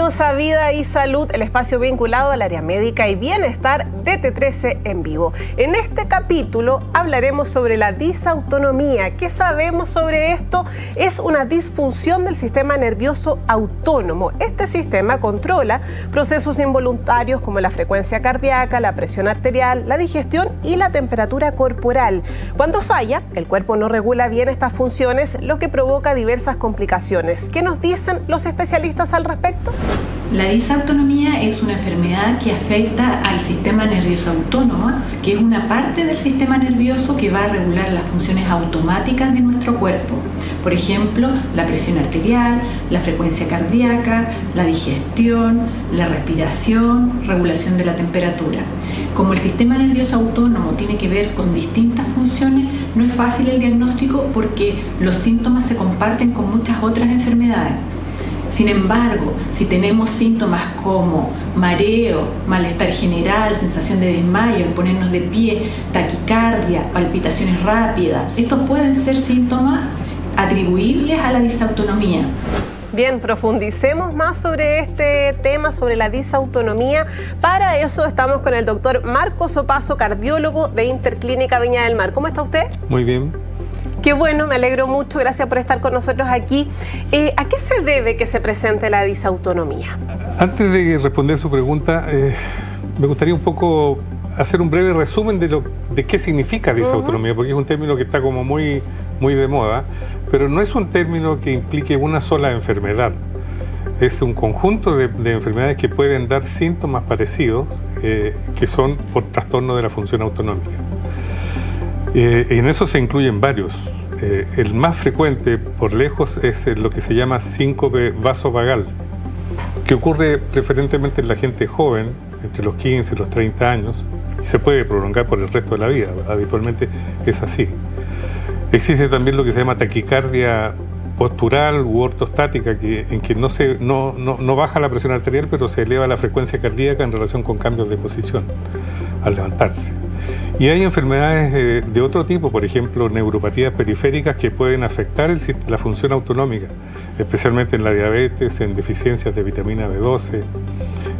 Bienvenidos a Vida y Salud, el espacio vinculado al área médica y bienestar de T13 en vivo. En este capítulo hablaremos sobre la disautonomía. ¿Qué sabemos sobre esto? Es una disfunción del sistema nervioso autónomo. Este sistema controla procesos involuntarios como la frecuencia cardíaca, la presión arterial, la digestión y la temperatura corporal. Cuando falla, el cuerpo no regula bien estas funciones, lo que provoca diversas complicaciones. ¿Qué nos dicen los especialistas al respecto? La disautonomía es una enfermedad que afecta al sistema nervioso autónomo, que es una parte del sistema nervioso que va a regular las funciones automáticas de nuestro cuerpo. Por ejemplo, la presión arterial, la frecuencia cardíaca, la digestión, la respiración, regulación de la temperatura. Como el sistema nervioso autónomo tiene que ver con distintas funciones, no es fácil el diagnóstico porque los síntomas se comparten con muchas otras enfermedades. Sin embargo, si tenemos síntomas como mareo, malestar general, sensación de desmayo, el ponernos de pie, taquicardia, palpitaciones rápidas, estos pueden ser síntomas atribuibles a la disautonomía. Bien, profundicemos más sobre este tema, sobre la disautonomía. Para eso estamos con el doctor Marcos Opazo, cardiólogo de Interclínica Viña del Mar. ¿Cómo está usted? Muy bien. Qué bueno, me alegro mucho, gracias por estar con nosotros aquí. ¿A qué se debe que se presente la disautonomía? Antes de responder su pregunta, me gustaría un poco hacer un breve resumen de qué significa disautonomía, porque es un término que está como muy de moda, pero no es un término que implique una sola enfermedad. Es un conjunto de enfermedades que pueden dar síntomas parecidos, que son por trastorno de la función autonómica. En eso se incluyen varios. El más frecuente, por lejos, es lo que se llama síncope vasovagal, que ocurre preferentemente en la gente joven, entre los 15 y los 30 años, y se puede prolongar por el resto de la vida. Habitualmente es así. Existe también lo que se llama taquicardia postural u ortostática, en que no baja la presión arterial, pero se eleva la frecuencia cardíaca en relación con cambios de posición al levantarse. Y hay enfermedades de otro tipo, por ejemplo, neuropatías periféricas que pueden afectar la función autonómica, especialmente en la diabetes, en deficiencias de vitamina B12,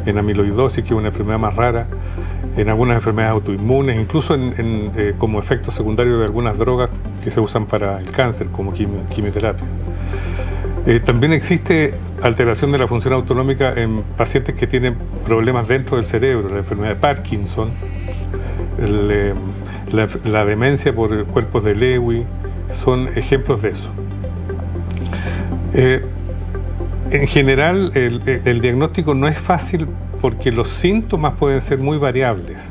en amiloidosis, que es una enfermedad más rara, en algunas enfermedades autoinmunes, incluso como efecto secundario de algunas drogas que se usan para el cáncer, como quimioterapia. También existe alteración de la función autonómica en pacientes que tienen problemas dentro del cerebro, la enfermedad de Parkinson, la demencia por cuerpos de Lewy, son ejemplos de eso. En general, el diagnóstico no es fácil porque los síntomas pueden ser muy variables.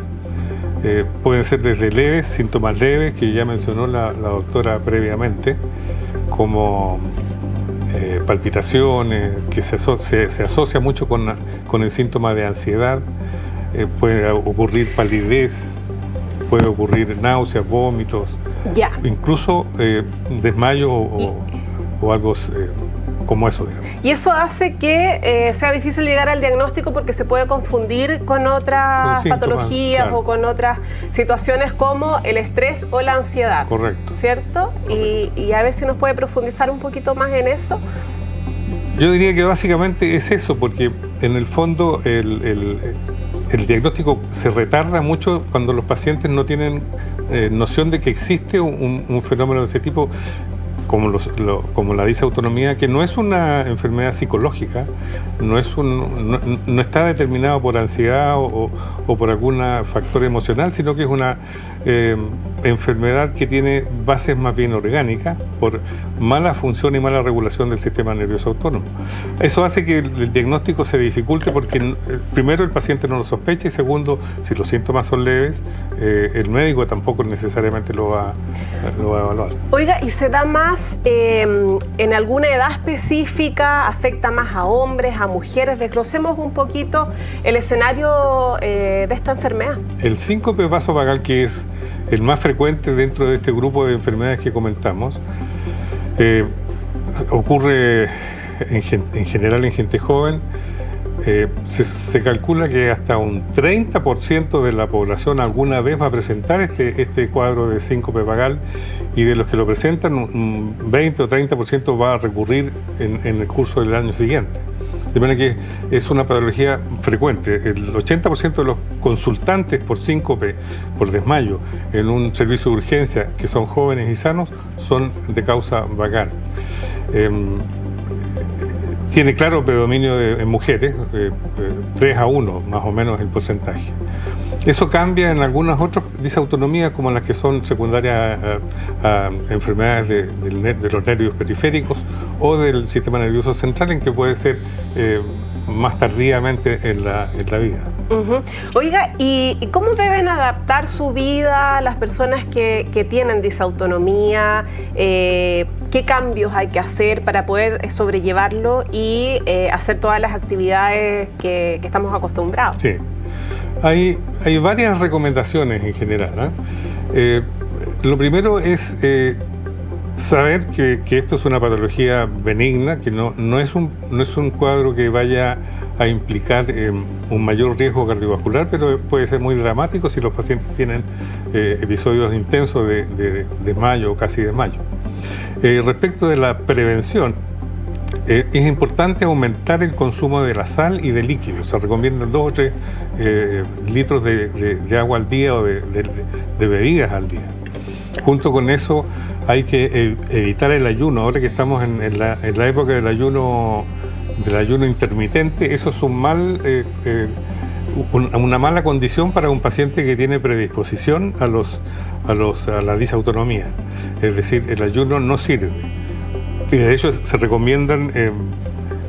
Pueden ser desde leves, síntomas leves, que ya mencionó la doctora previamente, como palpitaciones, que se asocia mucho con el síntoma de ansiedad. Puede ocurrir palidez, puede ocurrir náuseas, vómitos, incluso desmayo o algo como eso, digamos. Y eso hace que sea difícil llegar al diagnóstico porque se puede confundir con otras patologías, claro, o con otras situaciones como el estrés o la ansiedad. Correcto. ¿Cierto? Correcto. Y a ver si nos puede profundizar un poquito más en eso. Yo diría que básicamente es eso, porque en el fondo el diagnóstico se retarda mucho cuando los pacientes no tienen noción de que existe un fenómeno de ese tipo, como la disautonomía, que no es una enfermedad psicológica, no está determinado por ansiedad o por algún factor emocional, sino que es una enfermedad que tiene bases más bien orgánicas por mala función y mala regulación del sistema nervioso autónomo. Eso hace que el diagnóstico se dificulte porque primero el paciente no lo sospecha y segundo, si los síntomas son leves, el médico tampoco necesariamente lo va a evaluar. Oiga, ¿y se da más en alguna edad específica? ¿Afecta más a hombres, a mujeres? Desglosemos un poquito el escenario de esta enfermedad. El síncope vasovagal, que es el más frecuente dentro de este grupo de enfermedades que comentamos, ocurre en general en gente joven. Se calcula que hasta un 30% de la población alguna vez va a presentar este cuadro de síncope vagal, y de los que lo presentan, un 20 o 30% va a recurrir en el curso del año siguiente. De manera que es una patología frecuente. El 80% de los consultantes por síncope, por desmayo, en un servicio de urgencia, que son jóvenes y sanos, son de causa vagal. Tiene claro predominio en mujeres, 3-1 más o menos el porcentaje. Eso cambia en algunas otras disautonomías, como las que son secundarias a enfermedades de los nervios periféricos o del sistema nervioso central, en que puede ser más tardíamente en la vida. Oiga, ¿y cómo deben adaptar su vida las personas que tienen disautonomía? ¿Qué cambios hay que hacer para poder sobrellevarlo y hacer todas las actividades que estamos acostumbrados? Sí, hay varias recomendaciones en general, ¿eh? Lo primero es saber que esto es una patología benigna, que no es un cuadro que vaya a implicar un mayor riesgo cardiovascular, pero puede ser muy dramático si los pacientes tienen episodios intensos de desmayo o casi desmayo. Respecto de la prevención, es importante aumentar el consumo de la sal y de líquidos. Se recomiendan 2 o 3 litros de agua al día o de bebidas al día. Junto con eso hay que evitar el ayuno. Ahora que estamos en la época del ayuno intermitente, eso es una mala condición para un paciente que tiene predisposición a la disautonomía. Es decir, el ayuno no sirve. Y de hecho se recomiendan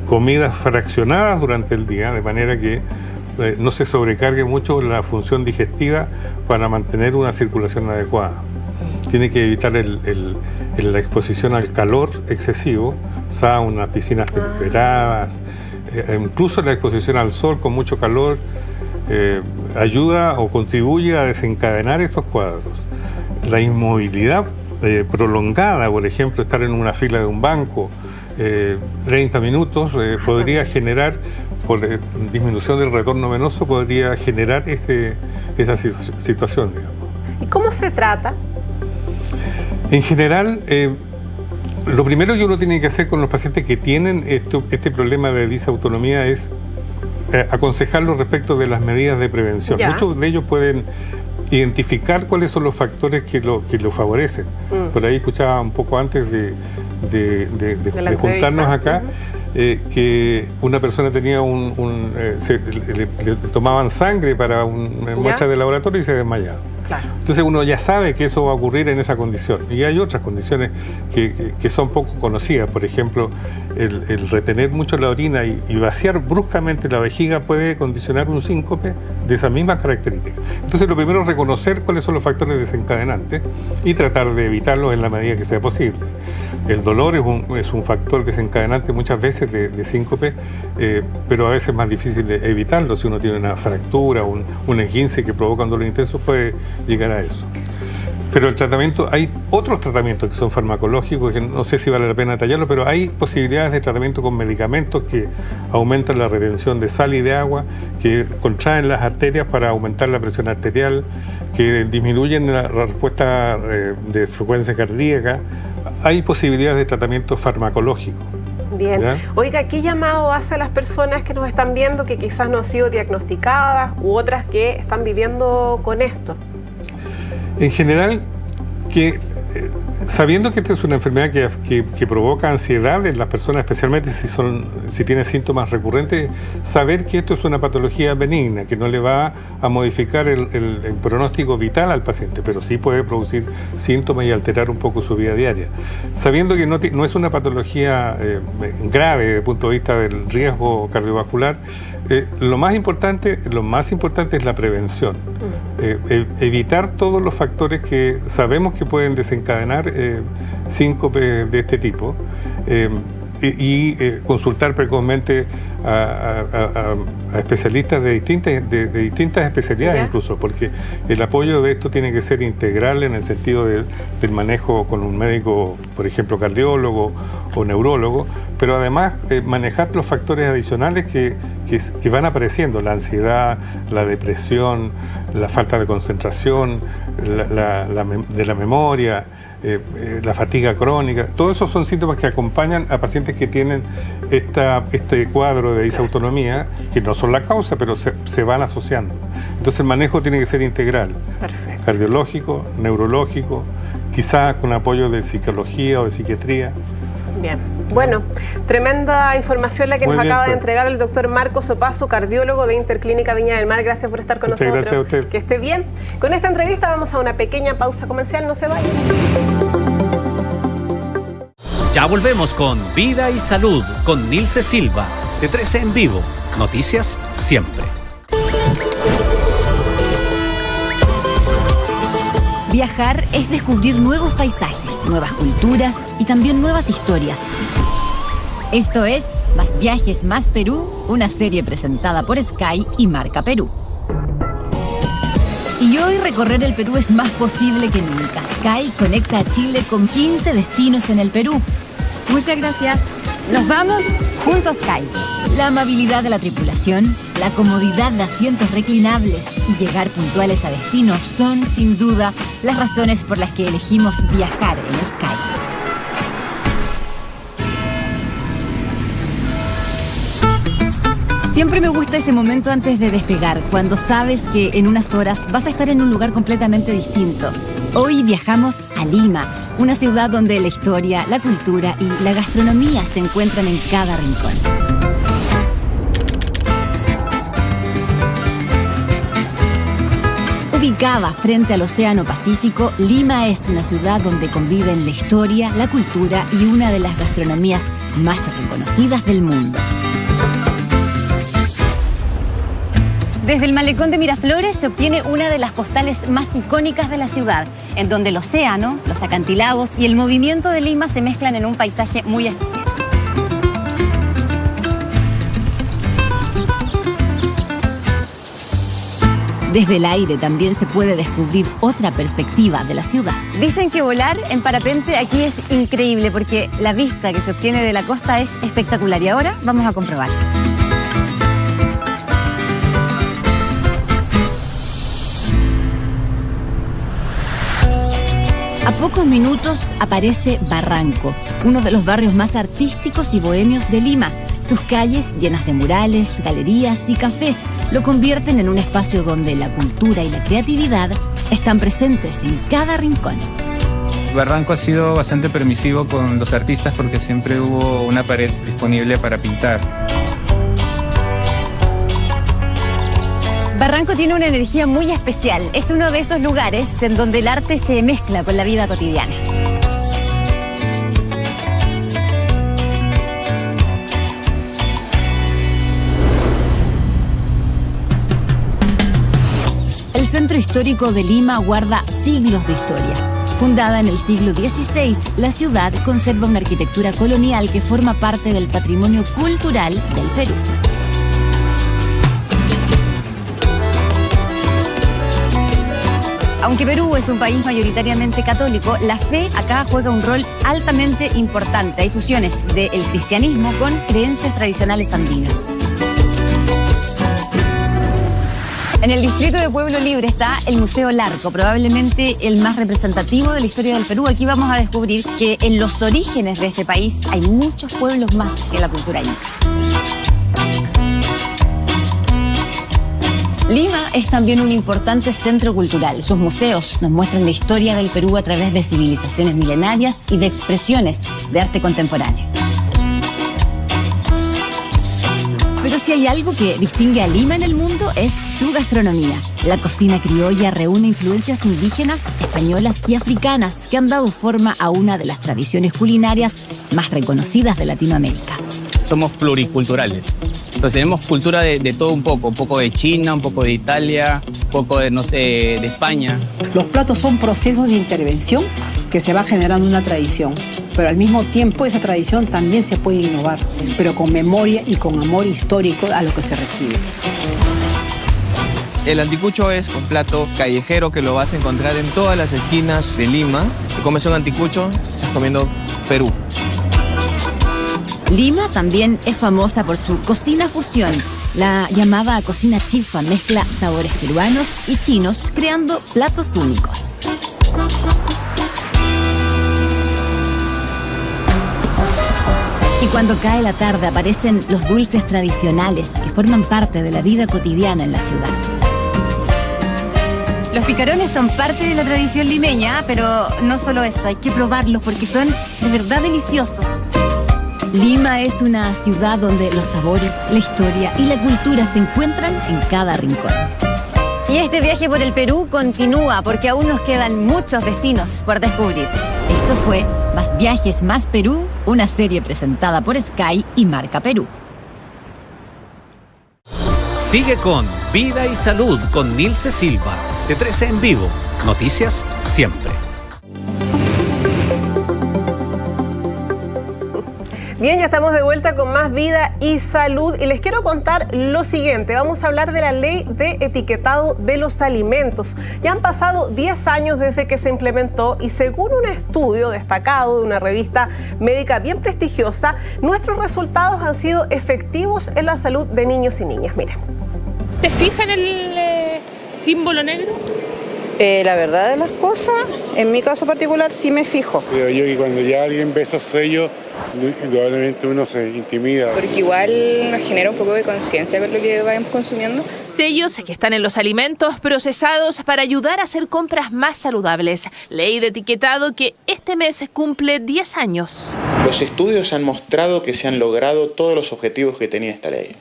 comidas fraccionadas durante el día, de manera que no se sobrecargue mucho la función digestiva para mantener una circulación adecuada. Tiene que evitar la exposición al calor excesivo, saunas, piscinas temperadas, incluso la exposición al sol con mucho calor ayuda o contribuye a desencadenar estos cuadros. La inmovilidad prolongada, por ejemplo, estar en una fila de un banco 30 minutos, podría generar, por disminución del retorno venoso, podría generar esa situación, digamos. ¿Y cómo se trata? En general, lo primero que uno tiene que hacer con los pacientes que tienen este problema de disautonomía es aconsejarlos respecto de las medidas de prevención. Ya. Muchos de ellos pueden identificar cuáles son los factores que lo favorecen. Por ahí escuchaba un poco antes de juntarnos acá, que una persona tenía le tomaban sangre para una muestra de laboratorio y se desmayaba. Claro. Entonces uno ya sabe que eso va a ocurrir en esa condición. Y hay otras condiciones que son poco conocidas. Por ejemplo, el retener mucho la orina y vaciar bruscamente la vejiga puede condicionar un síncope de esas mismas características. Entonces lo primero es reconocer cuáles son los factores desencadenantes y tratar de evitarlos en la medida que sea posible. El dolor es un factor desencadenante muchas veces de síncope, pero a veces es más difícil de evitarlo. Si uno tiene una fractura, un esguince que provoca un dolor intenso, puede llegar a eso. Pero el tratamiento, hay otros tratamientos que son farmacológicos, que no sé si vale la pena detallarlo, pero hay posibilidades de tratamiento con medicamentos que aumentan la retención de sal y de agua, que contraen las arterias para aumentar la presión arterial, que disminuyen la respuesta de frecuencia cardíaca. Hay posibilidades de tratamiento farmacológico. Bien. ¿Ya? Oiga, ¿qué llamado hace a las personas que nos están viendo que quizás no han sido diagnosticadas u otras que están viviendo con esto? En general, sabiendo que esta es una enfermedad que provoca ansiedad en las personas, especialmente si tienen síntomas recurrentes, saber que esto es una patología benigna, que no le va a modificar el pronóstico vital al paciente, pero sí puede producir síntomas y alterar un poco su vida diaria. Sabiendo que no es una patología grave desde el punto de vista del riesgo cardiovascular, lo más importante es la prevención. Evitar todos los factores que sabemos que pueden desencadenar síncope de este tipo y consultar precozmente a especialistas de distintas especialidades. ¿Ya? Incluso, porque el apoyo de esto tiene que ser integral en el sentido del manejo con un médico, por ejemplo, cardiólogo o neurólogo, pero además manejar los factores adicionales que van apareciendo: la ansiedad, la depresión, la falta de concentración, de la memoria, la fatiga crónica. Todos esos son síntomas que acompañan a pacientes que tienen este cuadro de disautonomía, que no son la causa, pero se van asociando. Entonces el manejo tiene que ser integral. Perfecto. Cardiológico, neurológico, quizás con apoyo de psicología o de psiquiatría. Bien, bueno, tremenda información la que Muy nos bien, acaba de pues. entregar el doctor Marcos Opazo, cardiólogo de Interclínica Viña del Mar. Gracias por estar con Muchas nosotros. gracias a usted. Que esté bien. Con esta entrevista vamos a una pequeña pausa comercial, no se vayan. Ya volvemos con Vida y Salud con Nilce Silva, de 13 en vivo. Noticias siempre. Viajar es descubrir nuevos paisajes, nuevas culturas y también nuevas historias. Esto es Más Viajes, Más Perú, una serie presentada por Sky y Marca Perú. Y hoy recorrer el Perú es más posible que nunca. Sky conecta a Chile con 15 destinos en el Perú. Muchas gracias. Nos vamos junto a Sky. La amabilidad de la tripulación, la comodidad de asientos reclinables y llegar puntuales a destinos son, sin duda, las razones por las que elegimos viajar en Sky. Siempre me gusta ese momento antes de despegar, cuando sabes que en unas horas vas a estar en un lugar completamente distinto. Hoy viajamos a Lima, una ciudad donde la historia, la cultura y la gastronomía se encuentran en cada rincón. Ubicada frente al Océano Pacífico, Lima es una ciudad donde conviven la historia, la cultura y una de las gastronomías más reconocidas del mundo. Desde el malecón de Miraflores se obtiene una de las postales más icónicas de la ciudad, en donde el océano, los acantilados y el movimiento de Lima se mezclan en un paisaje muy especial. Desde el aire también se puede descubrir otra perspectiva de la ciudad. Dicen que volar en parapente aquí es increíble porque la vista que se obtiene de la costa es espectacular y ahora vamos a comprobar. A pocos minutos aparece Barranco, uno de los barrios más artísticos y bohemios de Lima. Sus calles, llenas de murales, galerías y cafés, lo convierten en un espacio donde la cultura y la creatividad están presentes en cada rincón. Barranco ha sido bastante permisivo con los artistas porque siempre hubo una pared disponible para pintar. Barranco tiene una energía muy especial. Es uno de esos lugares en donde el arte se mezcla con la vida cotidiana. El centro histórico de Lima guarda siglos de historia. Fundada en el siglo XVI, la ciudad conserva una arquitectura colonial que forma parte del patrimonio cultural del Perú. Aunque Perú es un país mayoritariamente católico, la fe acá juega un rol altamente importante. Hay fusiones del cristianismo con creencias tradicionales andinas. En el distrito de Pueblo Libre está el Museo Larco, probablemente el más representativo de la historia del Perú. Aquí vamos a descubrir que en los orígenes de este país hay muchos pueblos más que la cultura inca. Lima es también un importante centro cultural. Sus museos nos muestran la historia del Perú a través de civilizaciones milenarias y de expresiones de arte contemporáneo. Pero si hay algo que distingue a Lima en el mundo es su gastronomía. La cocina criolla reúne influencias indígenas, españolas y africanas que han dado forma a una de las tradiciones culinarias más reconocidas de Latinoamérica. Somos pluriculturales. Entonces tenemos cultura de todo un poco de China, un poco de Italia, un poco de, de España. Los platos son procesos de intervención que se va generando una tradición, pero al mismo tiempo esa tradición también se puede innovar, pero con memoria y con amor histórico a lo que se recibe. El anticucho es un plato callejero que lo vas a encontrar en todas las esquinas de Lima. Si comes un anticucho, estás comiendo Perú. Lima también es famosa por su cocina fusión. La llamada cocina chifa mezcla sabores peruanos y chinos, creando platos únicos. Y cuando cae la tarde aparecen los dulces tradicionales que forman parte de la vida cotidiana en la ciudad. Los picarones son parte de la tradición limeña, pero no solo eso, hay que probarlos porque son de verdad deliciosos. Lima es una ciudad donde los sabores, la historia y la cultura se encuentran en cada rincón. Y este viaje por el Perú continúa porque aún nos quedan muchos destinos por descubrir. Esto fue Más Viajes, Más Perú, una serie presentada por Sky y Marca Perú. Sigue con Vida y Salud con Nilce Silva, de 13 en vivo. Noticias siempre. Bien, ya estamos de vuelta con más Vida y Salud y les quiero contar lo siguiente. Vamos a hablar de la ley de etiquetado de los alimentos. Ya han pasado 10 años desde que se implementó y según un estudio destacado de una revista médica bien prestigiosa, nuestros resultados han sido efectivos en la salud de niños y niñas. Miren. ¿Te fijas en el símbolo negro? La verdad de las cosas, en mi caso particular, sí me fijo. Pero yo que cuando ya alguien ve esos sellos, indudablemente uno se intimida. Porque igual nos genera un poco de conciencia con lo que vayamos consumiendo. Sellos que están en los alimentos procesados para ayudar a hacer compras más saludables. Ley de etiquetado que este mes cumple 10 años. Los estudios han mostrado que se han logrado todos los objetivos que tenía esta ley.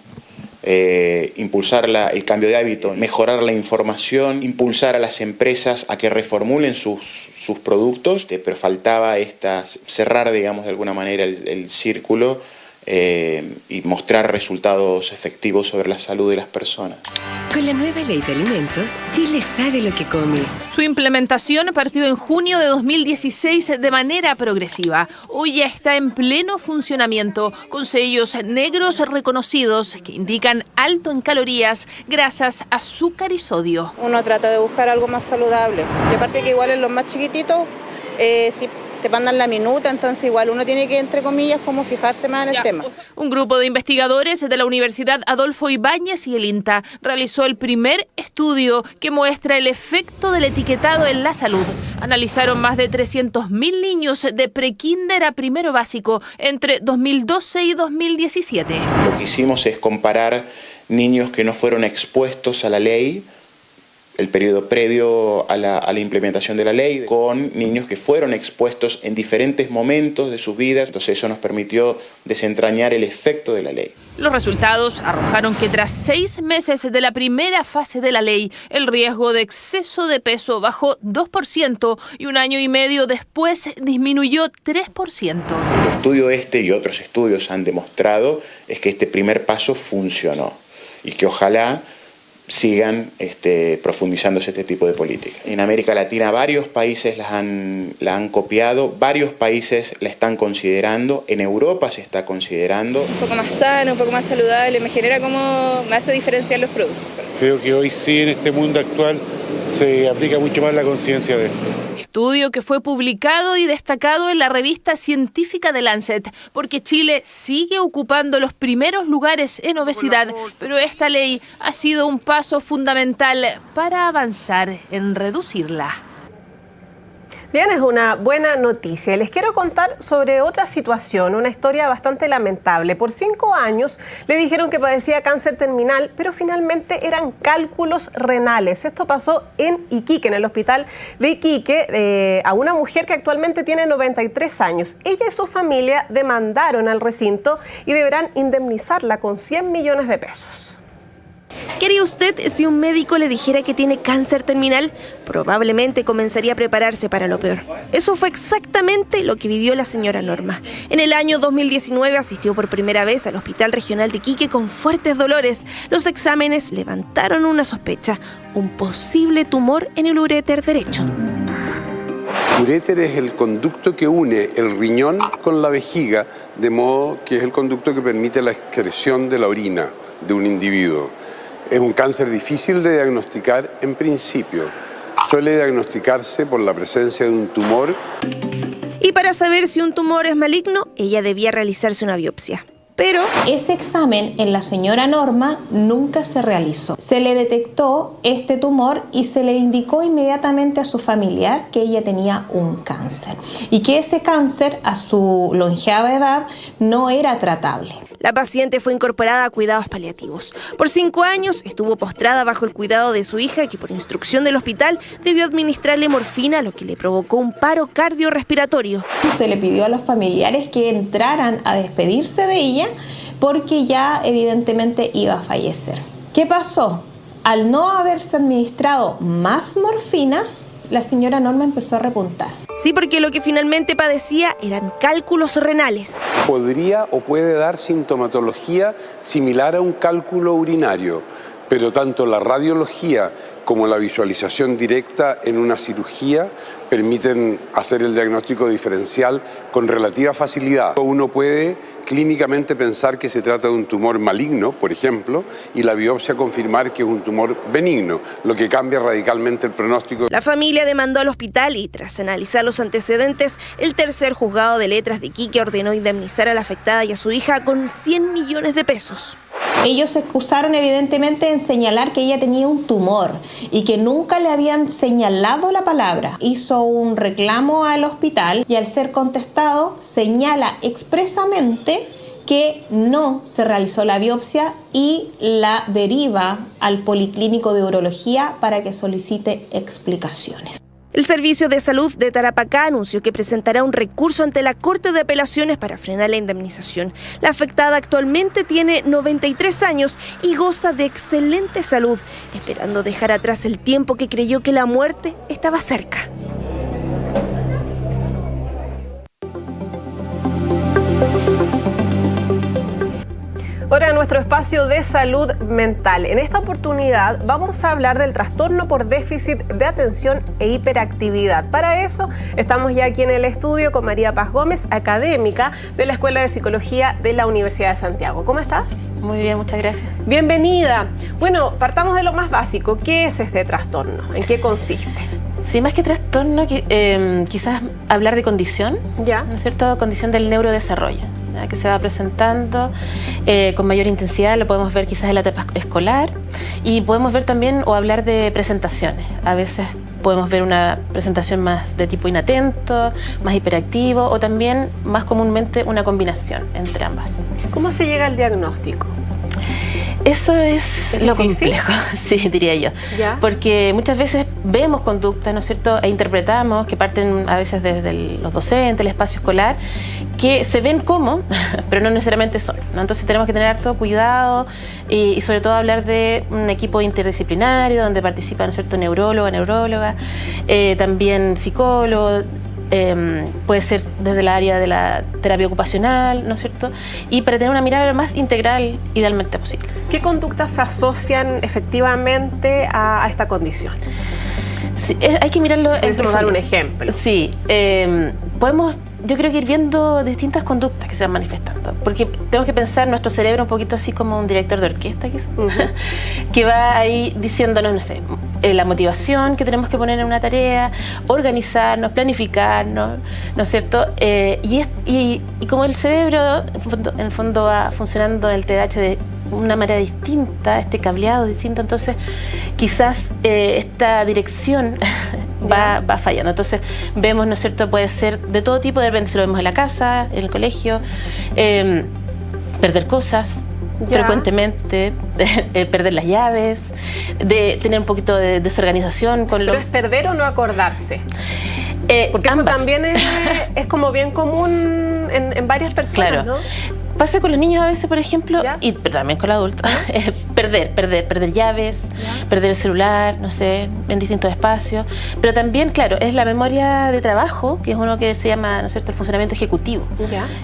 Impulsar el cambio de hábito, mejorar la información, impulsar a las empresas a que reformulen sus productos, pero faltaba cerrar, digamos, de alguna manera el círculo y mostrar resultados efectivos sobre la salud de las personas. Con la nueva ley de alimentos, Chile sabe lo que come. Su implementación partió en junio de 2016 de manera progresiva. Hoy ya está en pleno funcionamiento, con sellos negros reconocidos que indican alto en calorías, grasas, azúcar y sodio. Uno trata de buscar algo más saludable. Y aparte que igual en los más chiquititos, sí, te mandan la minuta, entonces igual uno tiene que, entre comillas, como fijarse más en el tema. Un grupo de investigadores de la Universidad Adolfo Ibáñez y el INTA realizó el primer estudio que muestra el efecto del etiquetado en la salud. Analizaron más de 300.000 niños de prekinder a primero básico entre 2012 y 2017. Lo que hicimos es comparar niños que no fueron expuestos a la ley, el periodo previo a la implementación de la ley, con niños que fueron expuestos en diferentes momentos de sus vidas. Entonces eso nos permitió desentrañar el efecto de la ley. Los resultados arrojaron que tras 6 meses de la primera fase de la ley, el riesgo de exceso de peso bajó 2% y 1 año y medio después disminuyó 3%. El estudio y otros estudios han demostrado es que este primer paso funcionó y que ojalá sigan profundizándose este tipo de políticas. En América Latina varios países la han copiado, varios países la están considerando, en Europa se está considerando. Un poco más sano, un poco más saludable, me hace diferenciar los productos. Creo que hoy sí, en este mundo actual, se aplica mucho más la conciencia de esto. Estudio que fue publicado y destacado en la revista científica de Lancet, porque Chile sigue ocupando los primeros lugares en obesidad, pero esta ley ha sido un paso fundamental para avanzar en reducirla. Bien, es una buena noticia. Les quiero contar sobre otra situación, una historia bastante lamentable. Por 5 años le dijeron que padecía cáncer terminal, pero finalmente eran cálculos renales. Esto pasó en Iquique, en el hospital de Iquique, a una mujer que actualmente tiene 93 años. Ella y su familia demandaron al recinto y deberán indemnizarla con 100 millones de pesos. ¿Qué haría usted si un médico le dijera que tiene cáncer terminal? Probablemente comenzaría a prepararse para lo peor. Eso fue exactamente lo que vivió la señora Norma. En el año 2019 asistió por primera vez al Hospital Regional de Iquique con fuertes dolores. Los exámenes levantaron una sospecha, un posible tumor en el uréter derecho. El uréter es el conducto que une el riñón con la vejiga, de modo que es el conducto que permite la excreción de la orina de un individuo. Es un cáncer difícil de diagnosticar en principio. Suele diagnosticarse por la presencia de un tumor. Y para saber si un tumor es maligno, ella debía realizarse una biopsia. pero ese examen en la señora Norma nunca se realizó. Se le detectó este tumor y se le indicó inmediatamente a su familiar que ella tenía un cáncer y que ese cáncer a su longeva edad no era tratable. La paciente fue incorporada a cuidados paliativos. Por 5 años estuvo postrada bajo el cuidado de su hija, que por instrucción del hospital debió administrarle morfina, lo que le provocó un paro cardiorrespiratorio. Se le pidió a los familiares que entraran a despedirse de ella porque ya evidentemente iba a fallecer. ¿Qué pasó? Al no haberse administrado más morfina, la señora Norma empezó a repuntar. Sí, porque lo que finalmente padecía eran cálculos renales. Podría o puede dar sintomatología similar a un cálculo urinario, pero tanto la radiología como la visualización directa en una cirugía permiten hacer el diagnóstico diferencial con relativa facilidad. Uno puede clínicamente pensar que se trata de un tumor maligno, por ejemplo, y la biopsia confirmar que es un tumor benigno, lo que cambia radicalmente el pronóstico. La familia demandó al hospital y, tras analizar los antecedentes, el tercer juzgado de letras de Iquique ordenó indemnizar a la afectada y a su hija con 100 millones de pesos. Ellos se excusaron evidentemente en señalar que ella tenía un tumor y que nunca le habían señalado la palabra. Hizo un reclamo al hospital y al ser contestado señala expresamente que no se realizó la biopsia y la deriva al Policlínico de Urología para que solicite explicaciones. El Servicio de Salud de Tarapacá anunció que presentará un recurso ante la Corte de Apelaciones para frenar la indemnización. La afectada actualmente tiene 93 años y goza de excelente salud, esperando dejar atrás el tiempo que creyó que la muerte estaba cerca. Ahora nuestro espacio de salud mental. En esta oportunidad vamos a hablar del trastorno por déficit de atención e hiperactividad. Para eso estamos ya aquí en el estudio con María Paz Gómez, académica de la Escuela de Psicología de la Universidad de Santiago. ¿Cómo estás? Muy bien, muchas gracias. Bienvenida. Bueno, partamos de lo más básico. ¿Qué es este trastorno? ¿En qué consiste? Sí, más que trastorno, quizás hablar de condición, ¿ya? ¿No es cierto? Condición del neurodesarrollo, ¿ya? Que se va presentando con mayor intensidad, lo podemos ver quizás en la etapa escolar y podemos ver también o hablar de presentaciones. A veces podemos ver una presentación más de tipo inatento, más hiperactivo o también más comúnmente una combinación entre ambas. ¿Cómo se llega al diagnóstico? Eso es lo complejo, sí, diría yo. ¿Ya? Porque muchas veces vemos conductas, ¿no es cierto?, e interpretamos que parten a veces desde los docentes, el espacio escolar, que se ven como, pero no necesariamente son, ¿no? Entonces tenemos que tener harto cuidado y sobre todo hablar de un equipo interdisciplinario donde participan, ¿no es cierto?, neuróloga, también psicólogo. Puede ser desde el área de la terapia ocupacional, ¿no es cierto? Y para tener una mirada lo más integral, idealmente posible. ¿Qué conductas se asocian efectivamente a esta condición? Sí, hay que mirarlo en profundidad. Dar un ejemplo. Sí, podemos, yo creo que ir viendo distintas conductas que se van manifestando, porque tenemos que pensar nuestro cerebro un poquito así como un director de orquesta, quizás, que va ahí diciéndonos, no sé, la motivación que tenemos que poner en una tarea, organizarnos, planificarnos, ¿no es cierto? Y como el cerebro, en el fondo va funcionando el TDAH de una manera distinta, este cableado distinto, entonces quizás esta dirección va fallando. Entonces vemos, ¿no es cierto?, puede ser de todo tipo, de repente si lo vemos en la casa, en el colegio, perder cosas frecuentemente, perder las llaves, de tener un poquito de desorganización con ¿Pero es perder o no acordarse? Porque ambas. Eso también es como bien común en varias personas, claro, ¿no? Pasa con los niños a veces, por ejemplo, pero también con los adultos, perder llaves, perder el celular, no sé, en distintos espacios. Pero también, claro, es la memoria de trabajo, que es uno que se llama, ¿no es cierto?, el funcionamiento ejecutivo,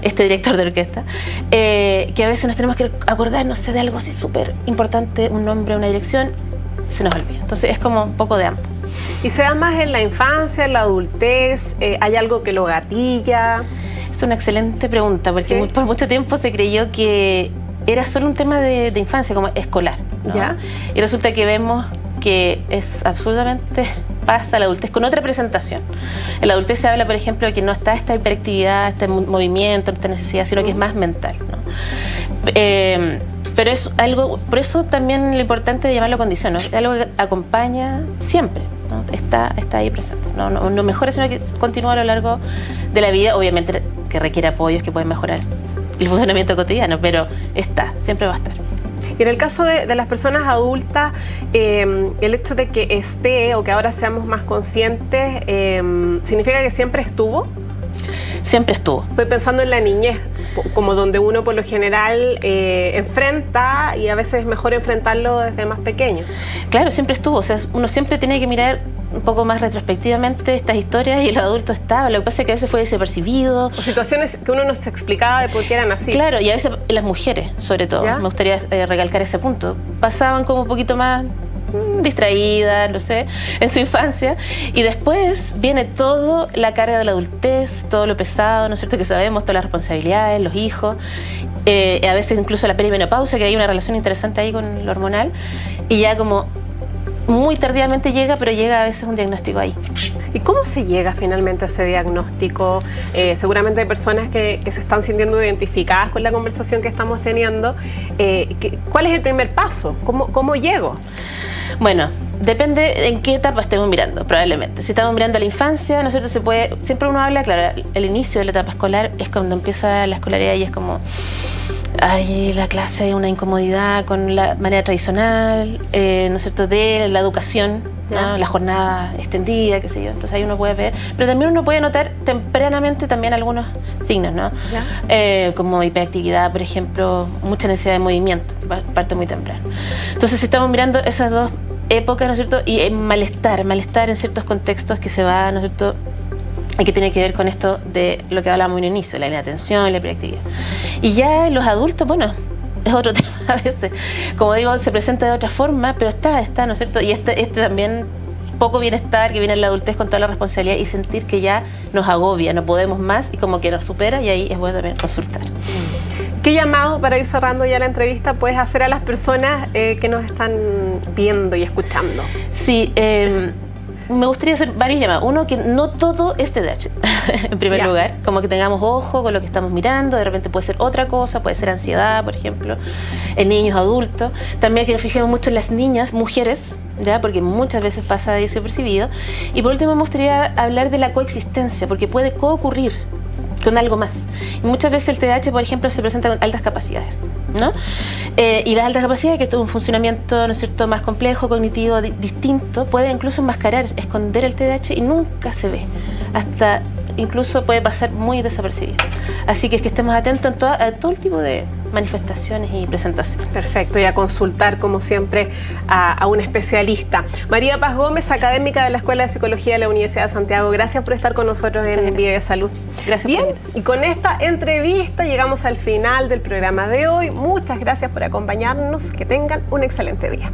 este director de orquesta, que a veces nos tenemos que acordar, no sé, de algo así súper importante, un nombre, una dirección, se nos olvida. Entonces es como un poco de ambos. ¿Y se da más en la infancia, en la adultez? ¿Hay algo que lo gatilla? Es una excelente pregunta, porque por mucho tiempo se creyó que era solo un tema de infancia, como escolar, ¿no? Y resulta que vemos que es absolutamente pasa a la adultez con otra presentación. En la adultez se habla, por ejemplo, de que no está esta hiperactividad, este movimiento, esta necesidad, sino que es más mental, ¿no? Pero es algo, por eso también lo importante de llamarlo condición, ¿no? Es algo que acompaña siempre, ¿no? Está ahí presente. No mejora, sino que continúa a lo largo de la vida, obviamente que requiere apoyos que pueden mejorar el funcionamiento cotidiano, pero siempre va a estar. Y en el caso de las personas adultas, el hecho de que esté o que ahora seamos más conscientes, ¿significa que siempre estuvo? Siempre estuvo. Estoy pensando en la niñez, como donde uno por lo general enfrenta, y a veces es mejor enfrentarlo desde más pequeño. Claro, siempre estuvo. O sea, uno siempre tiene que mirar un poco más retrospectivamente estas historias, y el adulto estaba. Lo que pasa es que a veces fue desapercibido. O situaciones que uno no se explicaba de por qué eran así. Claro, y a veces las mujeres, sobre todo. ¿Ya? Me gustaría recalcar ese punto. Pasaban como un poquito más distraídas, no sé, en su infancia, y después viene toda la carga de la adultez, todo lo pesado, ¿no es cierto?, que sabemos, todas las responsabilidades, los hijos, a veces incluso la perimenopausia, que hay una relación interesante ahí con lo hormonal, y ya como muy tardíamente llega, pero llega a veces un diagnóstico ahí. ¿Y cómo se llega finalmente a ese diagnóstico? Seguramente hay personas que se están sintiendo identificadas con la conversación que estamos teniendo. ¿Cuál es el primer paso? ¿Cómo llego? Bueno, depende en qué etapa estemos mirando, probablemente. Si estamos mirando a la infancia, ¿no es cierto? Siempre uno habla, claro, el inicio de la etapa escolar es cuando empieza la escolaridad y es como, ay, la clase hay una incomodidad con la manera tradicional, ¿no es cierto?, de la educación, ¿no? La jornada extendida, qué sé yo. Entonces ahí uno puede ver, pero también uno puede notar tempranamente también algunos signos, ¿no? Como hiperactividad, por ejemplo, mucha necesidad de movimiento, parte muy temprano. Entonces si estamos mirando esas dos épocas, ¿no es cierto?, y malestar en ciertos contextos que se va, ¿no es cierto?, y que tiene que ver con esto de lo que hablábamos en el inicio, la inatención, la hiperactividad. Y ya los adultos, bueno, es otro tema a veces. Como digo, se presenta de otra forma, pero está, ¿no es cierto? Y este también, poco bienestar que viene en la adultez con toda la responsabilidad y sentir que ya nos agobia, no podemos más y como que nos supera, y ahí es bueno también consultar. ¿Qué llamado, para ir cerrando ya la entrevista, puedes hacer a las personas que nos están viendo y escuchando? Sí, me gustaría hacer varios llamados. Uno, que no todo es TDAH, en primer lugar, como que tengamos ojo con lo que estamos mirando. De repente puede ser otra cosa, puede ser ansiedad, por ejemplo, en niños, adultos. También que nos fijemos mucho en las niñas, mujeres, ya, porque muchas veces pasa desapercibido. Y por último me gustaría hablar de la coexistencia, porque puede coocurrir con algo más. Y muchas veces el TDAH, por ejemplo, se presenta con altas capacidades, ¿no? Y las altas capacidades, que es un funcionamiento, ¿no es cierto?, más complejo, cognitivo, distinto, puede incluso enmascarar, esconder el TDAH y nunca se ve. Hasta incluso puede pasar muy desapercibido. Así que es que estemos atentos a todo el tipo de manifestaciones y presentaciones. Perfecto, y a consultar, como siempre, a un especialista. María Paz Gómez, académica de la Escuela de Psicología de la Universidad de Santiago. Gracias por estar con nosotros en Vida y Salud. Gracias. Bien, y con esta entrevista llegamos al final del programa de hoy. Muchas gracias por acompañarnos. Que tengan un excelente día.